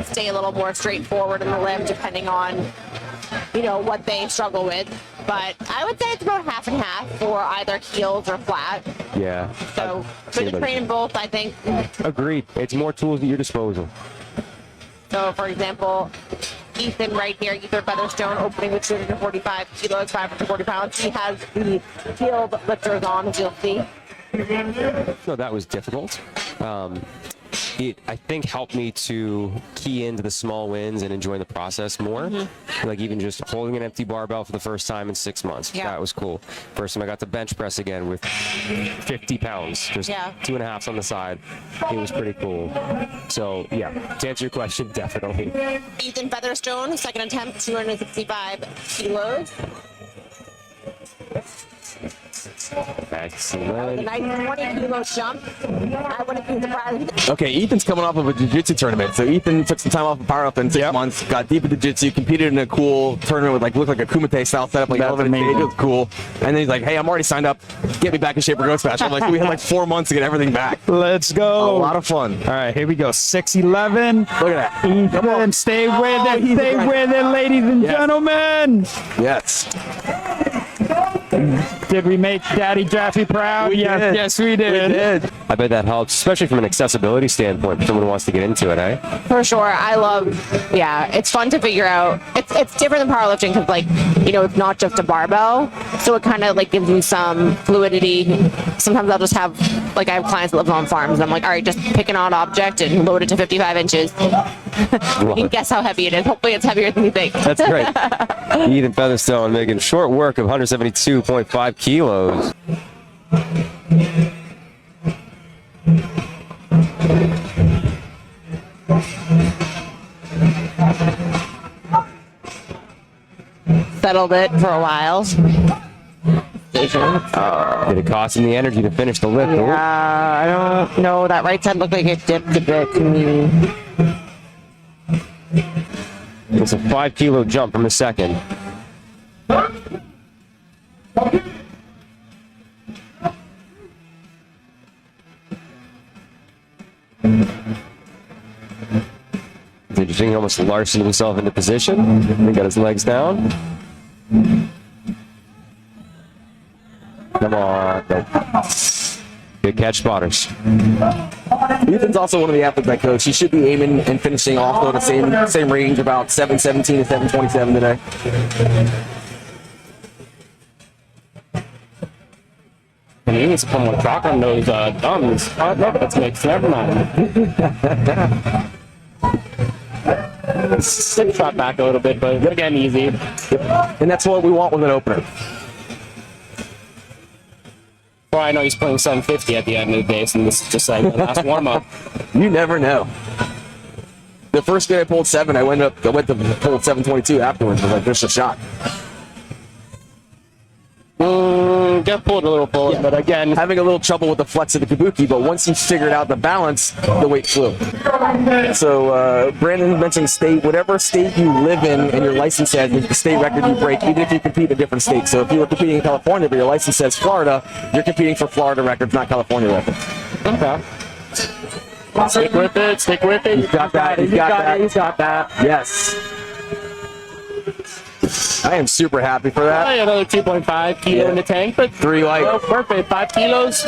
stay a little more straightforward in the lift, depending on, you know, what they struggle with. But I would say it's about half and half for either heels or flat. Yeah. So good to train in both, I think. Agreed. It's more tools at your disposal. So, for example, Ethan right here, Ethan Featherstone, opening with 245 kilos, 540 pounds. He has the heeled lifters on, as you'll see. So that was difficult. It, I think, helped me to key into the small wins and enjoy the process more. Like even just holding an empty barbell for the first time in 6 months. Yeah. That was cool. First time I got to bench press again with 50 pounds, just 2.5s on the side. It was pretty cool. So yeah, to answer your question, definitely. Ethan Featherstone, second attempt, 265 kilos. Excellent. A nice 20 kilo jump. I wouldn't be surprised. Okay, Ethan's coming off of a jiu-jitsu tournament. So Ethan took some time off of powerlifting in 6 months, got deep into jiu-jitsu, competed in a cool tournament with looked like a Kumite style setup, like elevated stage. It was cool. And then he's like, hey, I'm already signed up. Get me back in shape or go smash. I'm like, we had like 4 months to get everything back. Let's go. A lot of fun. All right, here we go. 6'11". Look at that. Ethan, stay with it. Stay with it, ladies and gentlemen. Yes. Did we make Daddy Jaffe proud? Yes, we did. I bet that helps, especially from an accessibility standpoint, if someone wants to get into it, eh? For sure. I love, it's fun to figure out. It's different than powerlifting because, like, you know, it's not just a barbell. So it kind of, like, gives you some fluidity. Sometimes I'll just have, like, I have clients that live on farms. And I'm like, all right, just pick an odd object and load it to 55 inches. You can guess how heavy it is. Hopefully it's heavier than you think. That's great. Ethan Featherstone making short work of 172.5 kilos. Settled it for a while. Did it cost him the energy to finish the lift? I don't know. That right side looked like it dipped a bit to me. It's a 5 kilo jump from the second. It's interesting, he almost Larson himself into position. He got his legs down. Come on. Good catch, spotters. Ethan's also one of the athletes I coach. He should be aiming and finishing off though the same range, about 717 to 727 today. And he needs to put more chalk on those thumbs. Oh, no, that's mixed. Never mind. Stick shot back a little bit, but again, easy. And that's what we want with an opener. Well, I know he's playing 750 at the end of the day, so this is just like the last warm-up. You never know. The first day I pulled 7, I went to pull 722 afterwards. I was like, there's a shot. Get pulled a little forward, but again, having a little trouble with the flex of the kabuki, but once you figured out the balance, the weight flew. So Brandon mentioned state, whatever state you live in and your license says is the state record you break, even if you compete in a different state. So if you were competing in California, but your license says Florida, you're competing for Florida records, not California records. Okay. Stick with it, stick with it. He's got that, he's got that. He's got that. Yes. I am super happy for that. Another 2.5 kilo in the tank, but 3 light. Perfect, 5 kilos.